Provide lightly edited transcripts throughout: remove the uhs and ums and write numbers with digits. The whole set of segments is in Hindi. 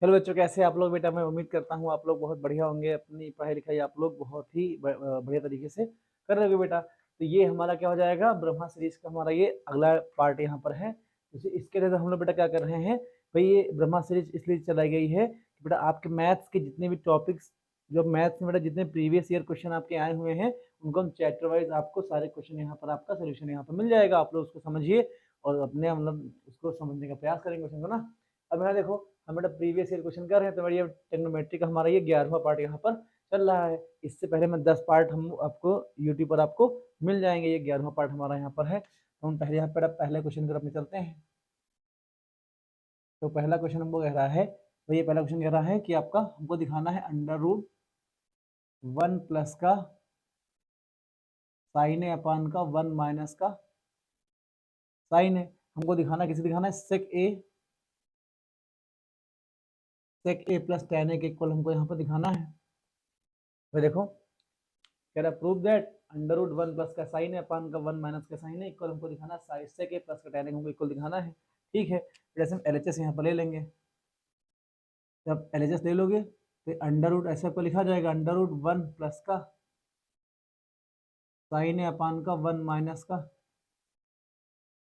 हेलो बच्चों, कैसे हैं आप लोग? बेटा मैं उम्मीद करता हूँ आप लोग बहुत बढ़िया होंगे। अपनी पढ़ाई लिखाई आप लोग बहुत ही बढ़िया तरीके से कर रहे होगे बेटा। तो ये हमारा क्या हो जाएगा, ब्रह्मा सीरीज का हमारा ये अगला पार्ट यहाँ पर है। इसके लिए हम लोग बेटा क्या कर रहे हैं भाई, ये ब्रह्मा सीरीज इसलिए चलाई गई है कि बेटा आपके मैथ्स के जितने भी टॉपिक्स, जो मैथ्स में बेटा जितने प्रीवियस ईयर क्वेश्चन आपके आए हुए हैं, उनको हम चैप्टर वाइज आपको सारे क्वेश्चन यहाँ पर आपका सोल्यूशन यहाँ पर मिल जाएगा। आप लोग उसको समझिए और अपने मतलब उसको समझने का प्रयास करेंगे क्वेश्चन को ना। अब यहाँ देखो, हम बेटा प्रीवियस ईयर क्वेश्चन कर रहे हैं, तो ये टेक्नोमेट्री का हमारा ये 11वां पार्ट यहाँ पर चल रहा है। इससे पहले मैं 10 पार्ट हम आपको यूट्यूब पर आपको मिल जाएंगे। ये 11वां पार्ट हमारा यहाँ पर है। तो हम पहले यहाँ पर पहले क्वेश्चन की तरफ चलते हैं। तो पहला क्वेश्चन हमको कह रहा है, तो ये पहला क्वेश्चन कह रहा है कि आपका हमको दिखाना है √1+ का साइन ए अपान का 1 - का साइन है। हमको दिखाना किसे दिखाना है, सेक ए प्लस tan ए के इक्वल हमको यहाँ पर दिखाना है। तो देखो कह रहा प्रूव दैट √1+ का साइन है अपान का 1 - का साइन है इक्वल हमको दिखाना है सेक ए प्लस का tan ए हमको इक्वल दिखाना है। ठीक है, जैसे हम LHS यहाँ पर ले लेंगे। जब LHS ले लोगे तो अंडर ऐसे आपको लिखा जाएगा √1+ का साइन ए अपान का 1 - का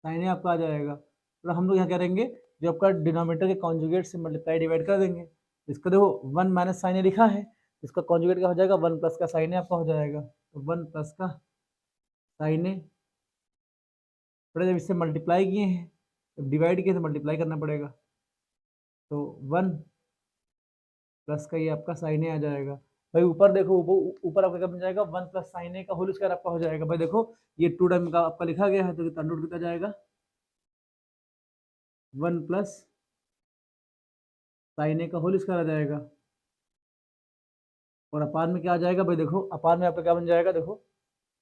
साइन ए आपका आ जाएगा। तो हम लोग यहाँ करेंगे, जो आपका डिनोमिनेटर के कॉन्जुगेट से मल्टीप्लाई डिवाइड कर देंगे। इसका देखो 1 - साइन ए लिखा है, इसका कॉन्जुगेट क्या हो जाएगा, 1+ का साइन ए आपका हो जाएगा। तो 1+ का साइन ए, जब इससे मल्टीप्लाई किए हैं, जब डिवाइड किए तो मल्टीप्लाई करना पड़ेगा। तो 1+ का ये आपका साइन ए आ जाएगा। भाई ऊपर देखो, ऊपर आपका क्या बन जाएगा, 1+ साइन ए का होल स्क्वायर आपका हो जाएगा। भाई देखो ये 2 टाइम का आपका लिखा गया है, तो अंडर रूट कितना जाएगा, 1+ साइन ए का होल स्क्वायर आ जाएगा। और अपान में क्या आ जाएगा, भाई देखो अपान में आपका क्या बन जाएगा, देखो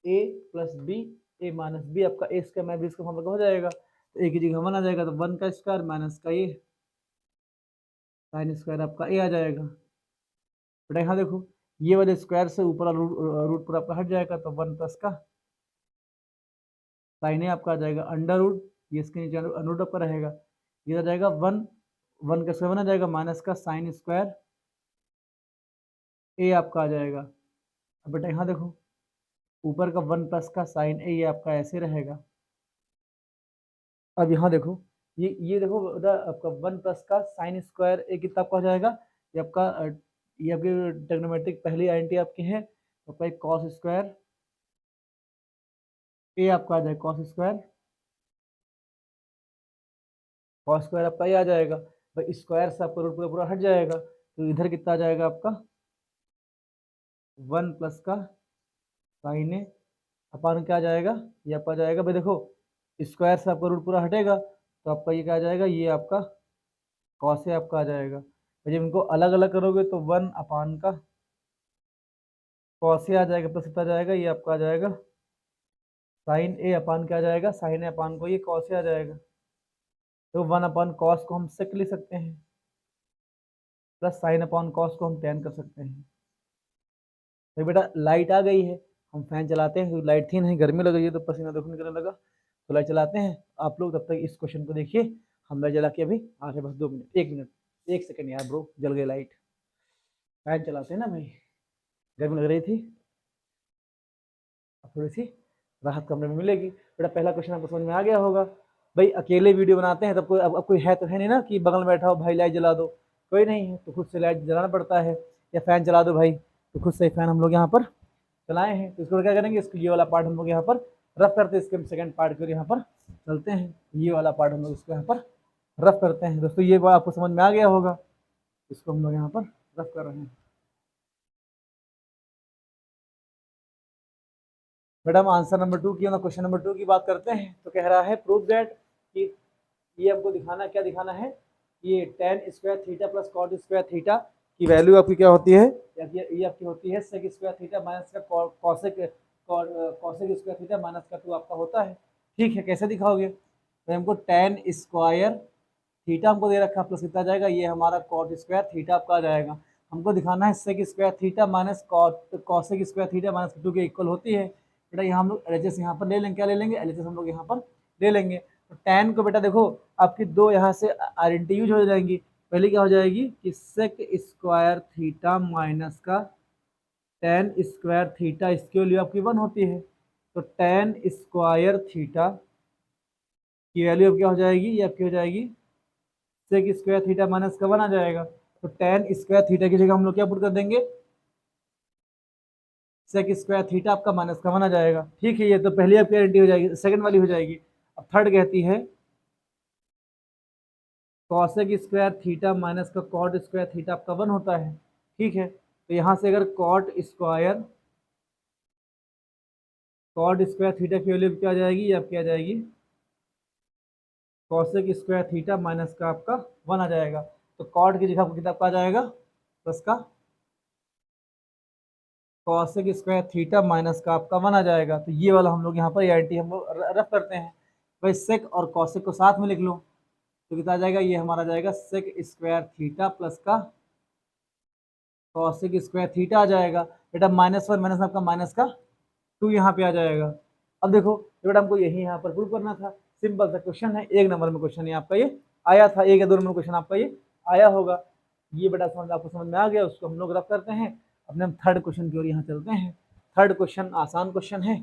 a + b, a - b आपका a square minus b square formula हो जाएगा। तो a की जगह 1 आ जाएगा, तो 1 का स्क्वायर माइनस का a साइन स्क्वायर आपका a आ जाएगा। बेटा यहाँ देखो ये वाले स्क्वायर से ऊपर रूट पर आपका हट जाएगा, तो 1+ का साइन ए आपका आ जाएगा अंडर रूट, ये इसके नीचे रूट आपका रहेगा, ये आ जाएगा 1 का स्क्वायर 1 आ जाएगा माइनस का साइन स्क्वायर ए आपका आ जाएगा। अब बेटा यहाँ देखो ऊपर का 1+ का साइन ए ये आपका ऐसे रहेगा। अब यहाँ देखो ये देखो बेटा आपका 1+ का साइन स्क्वायर ए कितना आपका हो जाएगा, ये आपकी ट्रिग्नोमेट्रिक पहली आइडेंटिटी आपकी है, तो आपका कॉस स्क्वायर ए आपका आ जाएगा, कॉस स्क्वायर आपका ये आ जाएगा। भाई स्क्वायर से आपका रूट पूरा पूरा हट जाएगा, तो इधर कितना आ जाएगा आपका 1+ का साइन ए अपान क्या आ जाएगा, ये आपका आ जाएगा। भाई देखो स्क्वायर से आपका रूट पूरा हटेगा, तो आपका ये क्या आ जाएगा, ये आपका कॉस ए आपका आ जाएगा। जब इनको अलग अलग करोगे तो 1 अपान का कॉस ए आ जाएगा, प्लस कितना आ जाएगा, ये आपका आ जाएगा साइन ए अपान क्या आ जाएगा, साइन ए अपान को ये कॉस ए आ जाएगा। तो 1 अपान कॉस को हम सेक लिख सकते हैं, प्लस साइन अपान कॉस को हम टैन कर सकते हैं। तो बेटा लाइट आ गई है, हम फैन चलाते हैं, तो लाइट थी नहीं, गर्मी लग रही है तो पसीना देखो निकलने लगा, तो लाइट चलाते हैं। आप लोग तब तक इस क्वेश्चन को देखिए, हम लाइट जला के अभी आ रहे, बस 2 मिनट 1 मिनट 1 सेकंड यार ब्रो, जल गई लाइट। फैन चलाते हैं ना भाई, गर्मी लग रही थी, अब थोड़ी सी राहत कमरे में मिलेगी। बेटा पहला क्वेश्चन आपको समझ में आ गया होगा। भाई अकेले वीडियो बनाते हैं तब कोई अब कोई है तो है नहीं ना कि बगल में बैठा हो भाई लाइट जला दो, कोई नहीं है, तो खुद से लाइट जलाना पड़ता है। या फैन चला दो भाई, तो खुद से फैन हम लोग यहाँ पर चलाए हैं। तो इसको क्या करेंगे, इसको ये वाला पार्ट हम लोग यहाँ पर रफ करते हैं, इसके सेकंड पार्ट के यहाँ पर चलते हैं। ये वाला पार्ट हम लोग इसको यहाँ पर रफ करते हैं। दोस्तों ये बात आपको समझ में आ गया होगा, इसको हम लोग यहाँ पर रफ कर रहे हैं। मैडम आंसर नंबर 2 की, क्वेश्चन नंबर 2 की बात करते हैं। तो कह रहा है प्रूव दैट कि ये हमको दिखाना, क्या दिखाना है, ये tan square theta plus cot square theta की वैल्यू आपकी क्या होती है, ये आपकी होती है सेक स्क्वायर थीटा माइनस का कॉसेक स्क्वायर थीटा माइनस का 2 आपका होता है। ठीक है, कैसे दिखाओगे, तो हमको tan स्क्वायर थीटा हमको दे रखा प्लस कितना जाएगा, ये हमारा कॉट स्क्वायर थीटा आपका आ जाएगा। हमको दिखाना है sec square theta minus cosec square theta minus 2 के इक्वल होती है। बेटा यहाँ हम लोग एलएचएस यहाँ पर ले लेंगे, क्या ले लेंगे, एलएचएस हम लोग यहाँ पर ले लेंगे। तो tan को बेटा देखो आपकी 2 यहाँ से आइडेंटिटी यूज हो जाएंगी, पहले क्या हो जाएगी कि सेक स्क्वायर थीटा माइनस का टेन स्क्वायर थीटा, इसकी वैल्यू आपकी 1 होती है, तो टेन स्क्वायर थीटा की वैल्यू अब क्या हो जाएगी, ये आपकी हो जाएगी सेक स्क्वायर थीटा माइनस का 1 आ जाएगा। तो टेन स्क्वायर थीटा की जगह हम लोग क्या पुट कर देंगे, सेक स्क्वायर थीटा आपका माइनस का 1 आ जाएगा। ठीक है, ये तो पहली आपकी गारंटी हो जाएगी, सेकंड वाली हो जाएगी। अब थर्ड कहती है कॉसेक स्क्वायर थीटा माइनस का कॉट स्क्वायर थीटा आपका 1 होता है। ठीक है, तो यहाँ से अगर कॉट स्क्वायर थीटा की वैल्यू क्या आ जाएगी, ये आपकी आ जाएगी कॉसेक स्क्वायर थीटा माइनस का आपका 1 आ जाएगा। तो कॉट की जगह आपको कितना आपका आ जाएगा, प्लस का कॉसेक स्क्वायर थीटा माइनस का आपका 1 आ जाएगा। तो ये वाला हम लोग यहाँ पर आईटी हम लोग रफ करते हैं। भाई सेक और कॉसेक को साथ में लिख लो, तो कितना आ जाएगा, ये हमारा जाएगा सेक स्क्वायर थीटा प्लस का कॉसेक स्क्वायर थीटा आ जाएगा। बेटा -1 माइनस आपका माइनस का 2 यहाँ पे आ जाएगा। अब देखो बेटा हमको यही यहाँ पर प्रूव करना था, सिंपल सा क्वेश्चन है, 1 नंबर में क्वेश्चन ये आपका ये आया था, 1 या 2 नंबर क्वेश्चन आपका ये आया होगा। ये बेटा आपको समझ में आ गया, उसको हम लोग रफ करते हैं। अपने हम थर्ड क्वेश्चन की ओर यहाँ चलते हैं। थर्ड क्वेश्चन आसान क्वेश्चन है,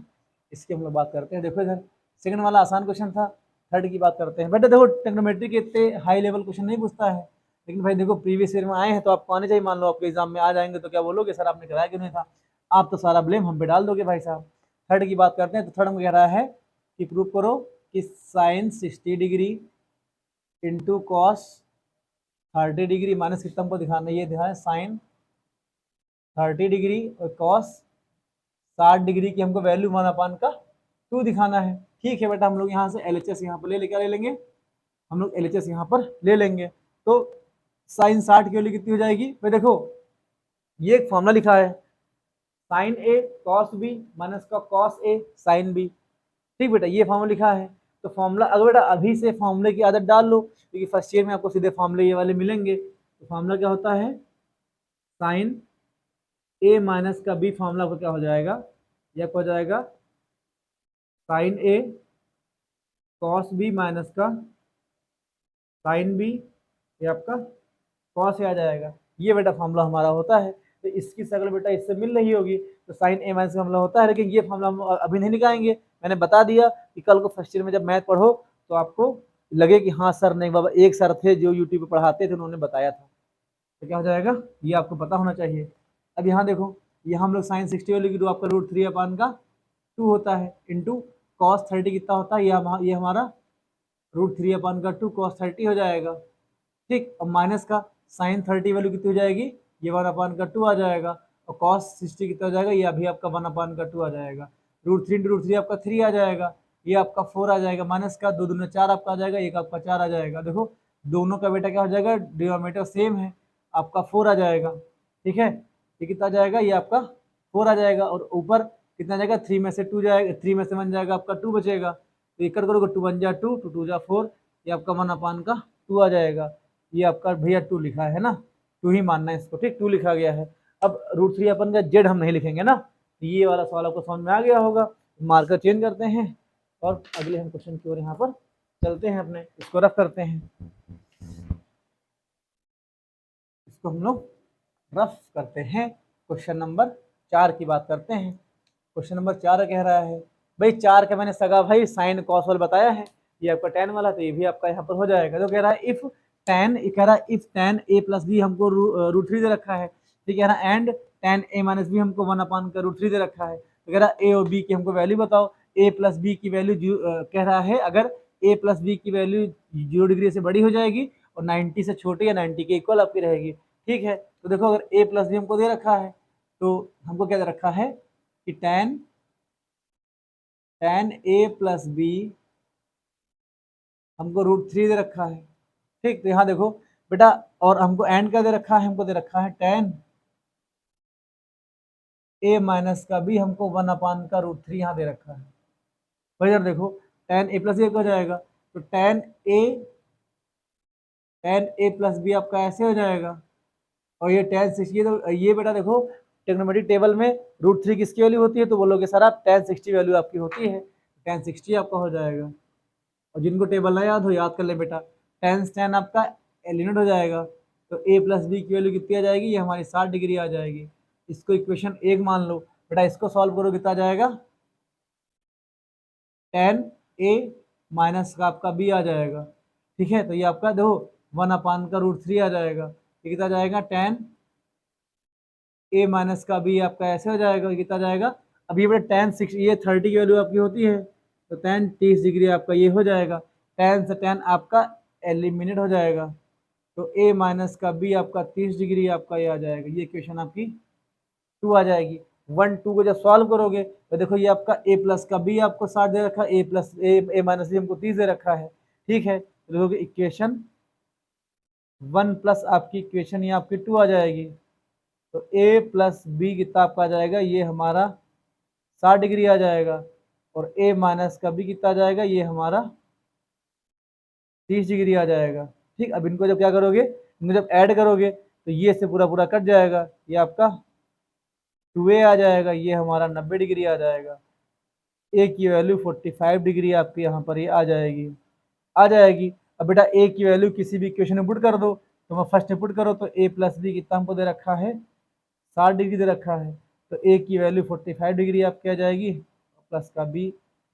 इसकी हम लोग बात करते हैं। देखो इधर सेकंड वाला आसान क्वेश्चन था, थर्ड की बात करते हैं। बेटा देखो ट्रिग्नोमेट्री के इतने हाई लेवल क्वेश्चन नहीं पूछता है, लेकिन भाई देखो प्रीवियस ईयर में आए हैं तो आपको आने चाहिए। मान लो आपके एग्जाम में आ जाएंगे तो क्या बोलोगे, सर आपने कराया क्यों नहीं था, आप तो सारा ब्लेम हम पे डाल दोगे भाई साहब। थर्ड की बात करते हैं, तो थर्ड में कह रहा है कि प्रूव करो कि sine 60 degree into cos 30 degree minus कितना हमको दिखाना है, ये ध्यान साइन 30 डिग्री और कॉस 60 डिग्री की हमको वैल्यू 1/2 दिखाना है। ठीक है बेटा, हम लोग यहाँ से LHS यहाँ पर ले लेंगे, हम लोग LHS यहाँ पर ले लेंगे। तो साइन 60 की वैल्यू कितनी हो जाएगी, भाई देखो ये एक फॉर्मूला लिखा है, साइन ए कॉस बी माइनस का कॉस ए साइन बी। ठीक बेटा, ये फॉर्मूला लिखा है। तो फॉर्मूला अगर बेटा अभी से फॉर्मूले की आदत डाल लो, क्योंकि फर्स्ट ईयर में आपको सीधे फॉर्मूले ये वाले मिलेंगे। तो फॉर्मूला क्या होता है, साइन ए माइनस का बी, फॉर्मूला को क्या हो जाएगा, यह हो जाएगा साइन ए कॉस बी माइनस का साइन बी, ये आपका कॉस ए आ जाएगा। ये बेटा फॉर्मूला हमारा होता है। तो इसकी शक्ल बेटा इससे मिल रही होगी, तो साइन ए माइनस का फॉर्मूला होता है, लेकिन ये फॉर्मूला हम अभी नहीं निकालेंगे। मैंने बता दिया कि कल को फर्स्ट ईयर में जब मैथ पढ़ो तो आपको लगे कि हाँ सर, नहीं बाबा, एक सर थे जो यूट्यूब पर पढ़ाते थे, उन्होंने बताया था। तो क्या हो जाएगा, ये आपको पता होना चाहिए। अब यहाँ देखो, यहाँ हम लोग साइन 60 वैल्यू की, तो आपका √3/2 होता है, इंटू कॉस 30 कितना होता है, ये हमारा √3/2 कॉस 30 हो जाएगा। ठीक, अब माइनस का साइन 30 वैल्यू कितनी हो जाएगी, ये 1/2 आ जाएगा। और कॉस 60 कितना हो जाएगा, ये अभी आपका 1/2 आ जाएगा। √3 आपका 3 आ जाएगा, ये आपका 4 आ जाएगा, माइनस का 2 दूनी 4 आपका आ जाएगा, एक आपका 4 आ जाएगा। देखो दोनों का बेटा क्या हो जाएगा, डिनोमिनेटर सेम है, आपका 4 आ जाएगा। ठीक है, ये कितना आ जाएगा, ये आपका 4 आ जाएगा, और ऊपर कितना आ जाएगा, 3 में से 2 जाएगा, 3 में से 1 जाएगा, आपका 2 बचेगा। तो ये कर करोगे, 2 1 जा 2, 2 2 जा 4, ये आपका 1/2 आ जाएगा। ये आपका भैया 2 लिखा है ना, 2 ही मानना है इसको। ठीक, 2 लिखा गया है। अब √3 का जेड हम नहीं लिखेंगे ना, ये वाला सवाल आपको समझ में आ गया होगा। मार्कर चेंज करते हैं और अगले हम क्वेश्चन की ओर यहाँ पर चलते हैं, अपने इसको रफ करते हैं। इसको हम लोग रफ करते हैं। क्वेश्चन नंबर 4 की बात करते हैं। क्वेश्चन नंबर 4 कह रहा है, भाई 4 का मैंने सगा भाई साइन कॉस वाला बताया है, ये आपका tan वाला, तो ये भी आपका यहाँ पर हो जाएगा। तो कह रहा है इफ tan, कह रहा है if tan a plus B हमको √3 दे रखा है। ठीक है ना, and tan a minus B हमको 1/√3 दे रखा है। तो कह रहा है a और b की हमको वैल्यू बताओ। a प्लस बी की वैल्यू कह रहा है, अगर a प्लस बी की वैल्यू 0 डिग्री से बड़ी हो जाएगी और 90 से छोटी या 90 के इक्वल आपकी रहेगी। ठीक है, तो देखो अगर a प्लस बी हमको दे रखा है, तो हमको क्या दे रखा है कि tan a प्लस बी हमको √3 दे रखा है। ठीक, तो यहाँ देखो बेटा, और हमको एंड क्या दे रखा है, हमको दे रखा है tan a माइनस का बी, हमको 1/√3 यहाँ दे रखा है। भाई यार देखो tan a प्लस बी हो जाएगा, तो tan a प्लस बी आपका ऐसे हो जाएगा, और ये tan 60, तो ये बेटा देखो ट्रिग्नोमेट्रिक टेबल में √3 किसकी वैल्यू होती है, तो बोलोगे सर आप tan 60 वैल्यू आपकी होती है, tan 60 आपका हो जाएगा। और जिनको टेबल ना याद हो, याद कर ले बेटा, tan आपका एलिमेंट हो जाएगा, तो ए प्लस बी की वैल्यू कितनी आ जाएगी, ये हमारी 60 डिग्री आ जाएगी। इसको इक्वेशन 1 मान लो बेटा, इसको सॉल्व करो कितना जाएगा, tan ए माइनस का आपका बी आ जाएगा। ठीक है, तो ये आपका देखो 1/√3 आ जाएगा। ये कितना जाएगा, tan ए माइनस का बी आपका ऐसे हो जाएगा, कितना जाएगा। अब ये बेटा tan 6, ये 30 की वैल्यू आपकी होती है, तो tan 30 डिग्री आपका ये हो जाएगा। tan से tan आपका एलिमिनेट हो जाएगा, तो ए माइनस का बी आपका 30 डिग्री आपका ये आ जाएगा। ये इक्वेशन आपकी 2 आ जाएगी। 1 2 को जब सॉल्व करोगे तो देखो ये आपका a प्लस का b आपको 60 दे रखा है, a plus A minus B हमको 30 दे रखा है। ठीक है, तो देखो इक्वेशन 1 प्लस आपकी इक्वेशन ये आपकी 2 आ जाएगी। तो a प्लस बी कितना आपका आ जाएगा, ये हमारा 60 डिग्री आ जाएगा, और a माइनस का b कितना आ जाएगा, ये हमारा 30 डिग्री आ जाएगा। ठीक, अब इनको जब क्या करोगे, इनको जब ऐड करोगे तो ये से पूरा पूरा कट जाएगा, ये आपका 2a आ जाएगा, ये हमारा 90 डिग्री आ जाएगा। ए की वैल्यू 45 डिग्री आपके यहाँ पर ये आ जाएगी। अब बेटा ए की वैल्यू किसी भी इक्वेशन में पुट कर दो, तो मैं फर्स्ट में पुट करो तो ए प्लस बी कितना हमको दे रखा है, 60 डिग्री दे रखा है। तो ए की वैल्यू 45 डिग्री आपकी आ जाएगी, प्लस का बी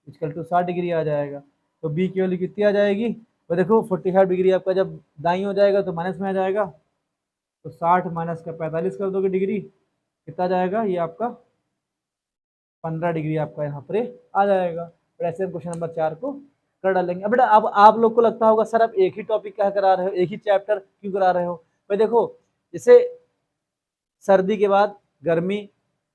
इक्वल टू 60 डिग्री आ जाएगा। तो बी की वैल्यू कितनी आ जाएगी, तो देखो 45 डिग्री आपका जब दाईं हो जाएगा तो माइनस में आ जाएगा, तो 60 माइनस का 45 कर दोगे डिग्री, कितना जाएगा, ये आपका 15 डिग्री आपका यहाँ पर आ जाएगा। फिर ऐसे क्वेश्चन नंबर 4 को कर डालेंगे। अब बेटा अब आप लोग को लगता होगा सर आप एक ही टॉपिक क्या करा रहे हो, एक ही चैप्टर क्यों करा रहे हो। भाई देखो, जैसे सर्दी के बाद गर्मी,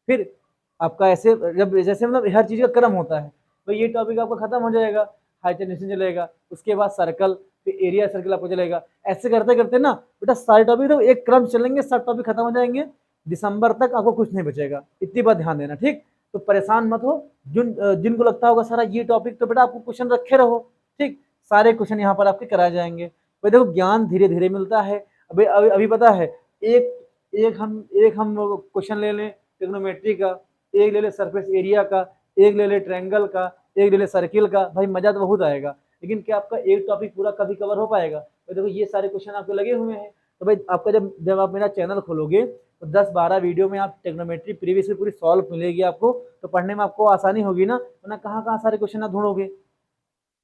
फिर आपका ऐसे जब जैसे मतलब हर चीज़ का क्रम होता है, तो ये टॉपिक आपका खत्म हो जाएगा, हाई टेंशन चलेगा, उसके बाद सर्कल, फिर एरिया सर्कल आपको चलेगा। ऐसे करते करते ना बेटा सारे टॉपिक तो एक क्रम चलेंगे, सब टॉपिक खत्म हो जाएंगे, दिसंबर तक आपको कुछ नहीं बचेगा। इतनी बात ध्यान देना, ठीक। तो परेशान मत हो, जिनको लगता होगा सारा ये टॉपिक, तो बेटा आपको क्वेश्चन रखे रहो, ठीक। सारे क्वेश्चन यहाँ पर आपके कराए जाएंगे। भाई देखो ज्ञान धीरे धीरे मिलता है। अभी अभी अभी पता है, एक एक हम क्वेश्चन ले लें ट्रिग्नोमेट्री का, एक ले ले सरफेस एरिया का, एक ले ले ट्रायंगल का, एक ले ले सर्किल का, भाई मजा तो बहुत आएगा। लेकिन क्या आपका एक टॉपिक पूरा कभी कवर हो पाएगा। तो देखो ये सारे क्वेश्चन आपके लगे हुए हैं, तो भाई आपका जब जब आप मेरा चैनल खोलोगे तो 10-12 वीडियो में आप ट्रिग्नोमेट्री प्रीवियस की पूरी सॉल्व मिलेगी आपको, तो पढ़ने में आपको आसानी होगी ना, वरना कहाँ कहाँ सारे क्वेश्चन आप ढूंढोगे।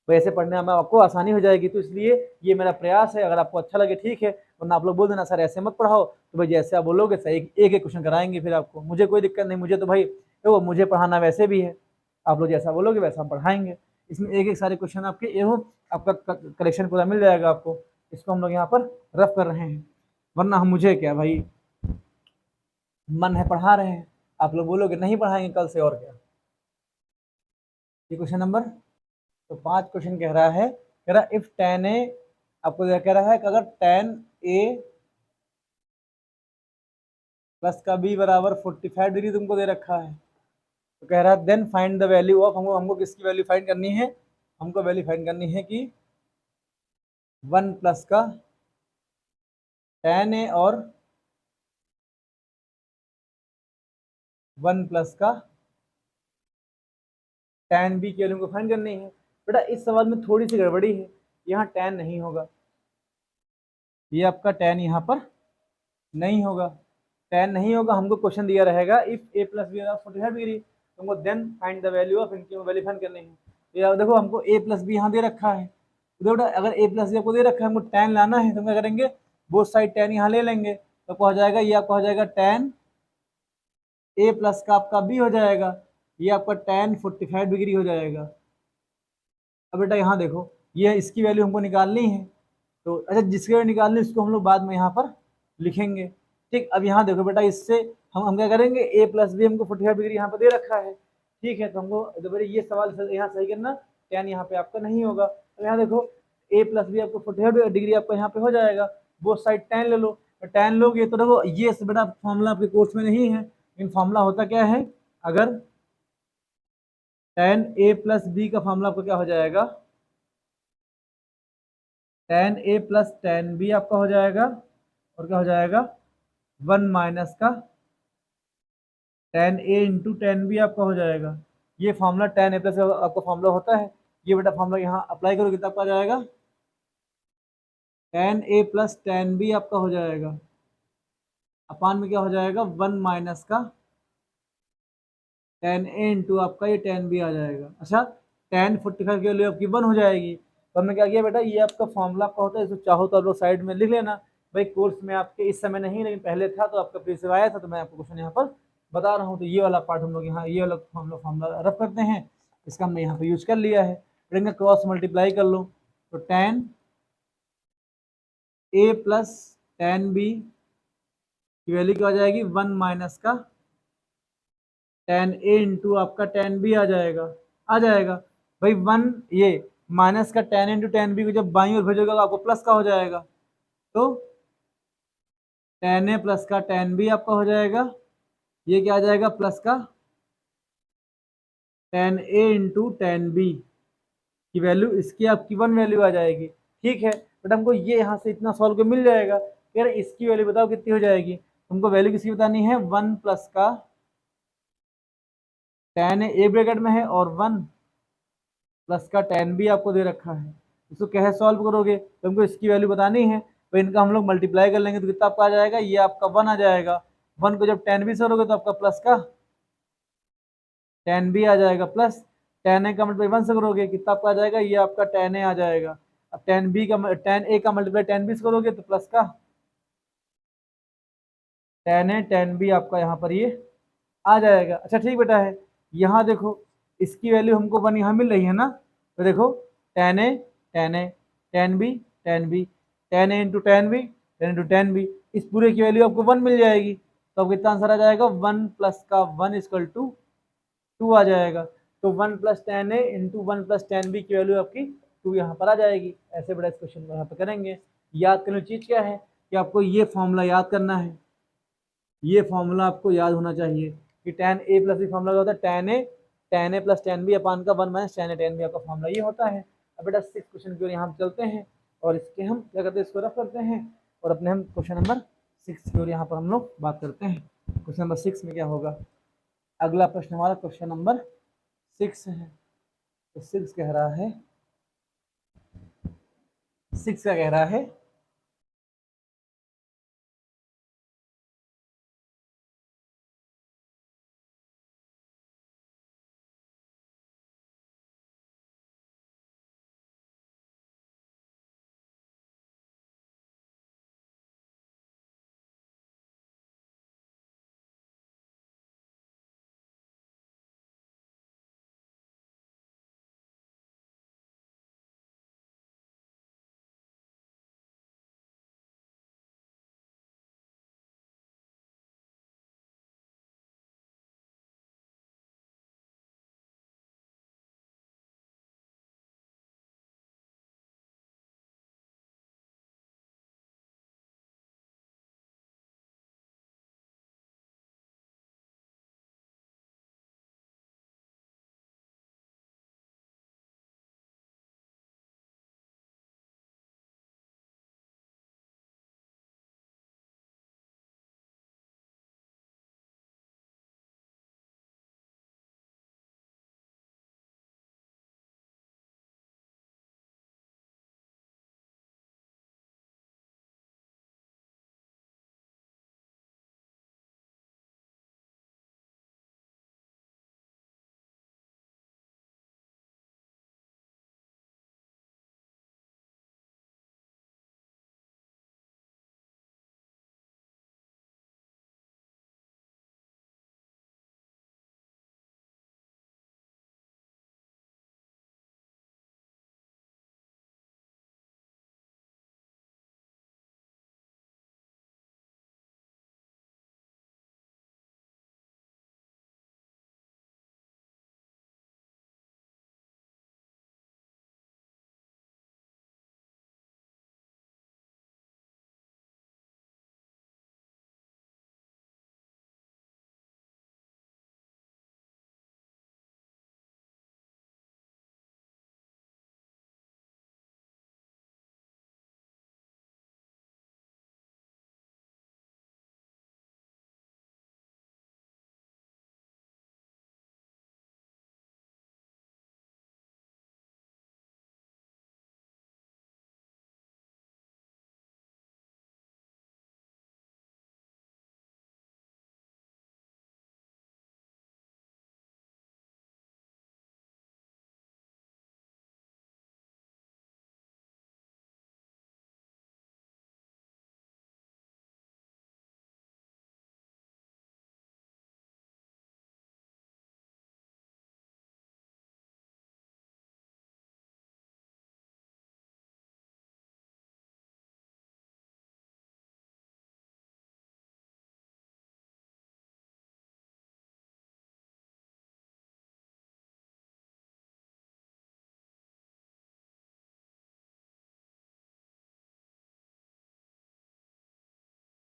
वैसे पढ़ने में आपको आसानी हो जाएगी। तो इसलिए ये मेरा प्रयास है, अगर आपको अच्छा लगे ठीक है, वरना आप लोग बोल देना सर ऐसे मत पढ़ाओ, तो भाई जैसे आप बोलोगे सही एक एक क्वेश्चन कराएंगे फिर आपको, मुझे कोई दिक्कत नहीं, मुझे तो भाई वो मुझे पढ़ाना वैसे भी है, आप लोग जैसा बोलोगे वैसा हम पढ़ाएंगे। इसमें एक एक सारे क्वेश्चन आपके एवं आपका कलेक्शन पूरा मिल जाएगा आपको, इसको हम लोग यहाँ पर रफ कर रहे हैं, वरना हम मुझे क्या भाई मन है पढ़ा रहे हैं, आप लोग बोलोगे नहीं पढ़ाएंगे कल से और क्या। ये क्वेश्चन नंबर तो 5 क्वेश्चन कह रहा इफ tan ए, आपको कह रहा है कि अगर tan ए प्लस का बी बराबर 45 डिग्री तुमको दे रखा है, तो कह रहा है then find the value of, हमको हमको किसकी वैल्यू फाइंड करनी है, हमको वैल्यू फाइंड करनी है कि 1 प्लस का tan ए और 1 प्लस का tan बी की वैल्यू को फाइंड करनी है। बेटा इस सवाल में थोड़ी सी गड़बड़ी है, यहाँ tan नहीं होगा, ये आपका tan यहाँ पर नहीं होगा, tan नहीं होगा। हमको क्वेश्चन दिया रहेगा if A plus B 45 degree, तुमको then find the value of, इनकी वैल्यू फाइंड करनी है। तो देखो हमको ए प्लस बी यहाँ दे रखा है, तो बेटा अगर ए प्लस बी आपको दे रखा है, हमको tan लाना है, तो क्या करेंगे, बोथ साइड tan यहाँ ले लेंगे, तो आपको हो जाएगा, ये आपका हो जाएगा tan ए प्लस का आपका बी हो जाएगा, ये आपका tan 45 डिग्री हो जाएगा। अब बेटा यहाँ देखो, ये इसकी वैल्यू हमको निकालनी है, तो अच्छा जिसकी वैल्यू निकालनी है उसको हम लोग बाद में यहाँ पर लिखेंगे, ठीक। अब यहाँ देखो बेटा, इससे हम क्या करेंगे, ए प्लस बी हमको 45 डिग्री यहाँ पर दे रखा है, ठीक है। तो हमको तो बेटा ये सवाल यहाँ सही करना, tan यहाँ पे आपका नहीं होगा। तो यहाँ देखो ए प्लस बी आपको 45 डिग्री आपका यहाँ पे हो जाएगा, वो साइड tan ले लो, तो tan लोगे तो देखो ये बेटा फॉर्मूला आपके कोर्स में नहीं है, लेकिन फॉर्मूला होता क्या है, अगर tan ए प्लस बी का फॉर्मूला आपको क्या हो जाएगा, tan ए प्लस tan बी आपका हो जाएगा, और क्या हो जाएगा 1 माइनस का tan ए इंटू tan बी आपका हो जाएगा। ये फॉर्मूला tan ए प्लस आपका फॉर्मूला होता है, ये बेटा फॉर्मूला यहाँ अप्लाई करो, कितना आपका आ जाएगा tan a plus tan b आपका हो जाएगा, अपान में क्या हो जाएगा 1 माइनस का tan a इंटू आपका ये tan b आ जाएगा। अच्छा, tan 45 की वैल्यू आपकी 1 हो जाएगी। तो हमने क्या किया बेटा, ये आपका फॉर्मूला आपका होता है, इसको चाहो तो आप लोग साइड में लिख लेना। भाई कोर्स में आपके इस समय नहीं, लेकिन पहले था तो आपका प्रीवियस आया था, तो मैं आपको क्वेश्चन यहाँ पर बता रहा हूँ। तो ये वाला पार्ट हम लोग यहाँ, ये वाला हम लोग फॉर्मूला रफ करते हैं, इसका हमने यहाँ पर यूज कर लिया है। फिर इनका क्रॉस मल्टीप्लाई कर लो, तो tan a plus tan b की वैल्यू क्या हो जाएगी 1 माइनस का tan a इंटू आपका tan b आ जाएगा। भाई 1 ये माइनस का tan इंटू tan b को जब बाईं ओर भेजोगे तो आपको प्लस का हो जाएगा, तो tan a प्लस का tan b आपका हो जाएगा। ये क्या आ जाएगा प्लस का tan a into tan b की वैल्यू, इसकी आपकी 1 वैल्यू आ जाएगी। ठीक है, बट हमको ये यहाँ से इतना सॉल्व कर मिल जाएगा। यार इसकी वैल्यू बताओ कितनी हो जाएगी, तुमको वैल्यू किसकी बतानी है 1 प्लस का tan a ब्रैकेट में है और 1 प्लस का tan b आपको दे रखा है। इसको कैसे सॉल्व करोगे, तुमको इसकी वैल्यू बतानी है, तो इनका हम लोग मल्टीप्लाई कर लेंगे तो कितना आपका आ जाएगा, ये आपका 1 आ जाएगा। 1 को जब tan b से करोगे तो आपका प्लस का tan b आ जाएगा, प्लस tan a का मल्टीप्लाई 1 से करोगे कितना आपका आ जाएगा, ये आपका tan a आ जाएगा। अब tan a का मल्टीप्लाई tan b से करोगे तो प्लस का tan a tan b आपका यहाँ पर ये आ जाएगा। अच्छा ठीक बेटा है, यहाँ देखो इसकी वैल्यू हमको 1 यहाँ मिल रही है ना, तो देखो tan a tan a tan b tan b tan a into tan b tan into tan b, इस पूरे की वैल्यू आपको 1 मिल जाएगी। तो अब कितना आंसर आ जाएगा 1 प्लस का 1 इक्वल टू 2 आ जाएगा। तो 1 plus tan a into 1 plus tan b की वैल्यू आपकी 2 यहाँ पर आ जाएगी। ऐसे बड़ा इस क्वेश्चन को यहाँ पर करेंगे। याद करने की चीज़ क्या है कि आपको ये फॉर्मूला याद करना है, ये फॉर्मूला आपको याद होना चाहिए कि tan a plus b formula होता है tan a plus tan b अपान का 1 minus tan a tan b आपका फॉर्मूला ये होता है। अब बेटा 6 क्वेश्चन की ओर यहाँ हम चलते हैं और इसके हम क्या करते हैं, इसको रफ करते हैं और अपने हम क्वेश्चन नंबर 6 की ओर यहाँ पर हम लोग बात करते हैं। क्वेश्चन नंबर 6 में क्या होगा, अगला प्रश्न हमारा क्वेश्चन नंबर 6 है। तो 6 कह रहा है, 6 का कह रहा है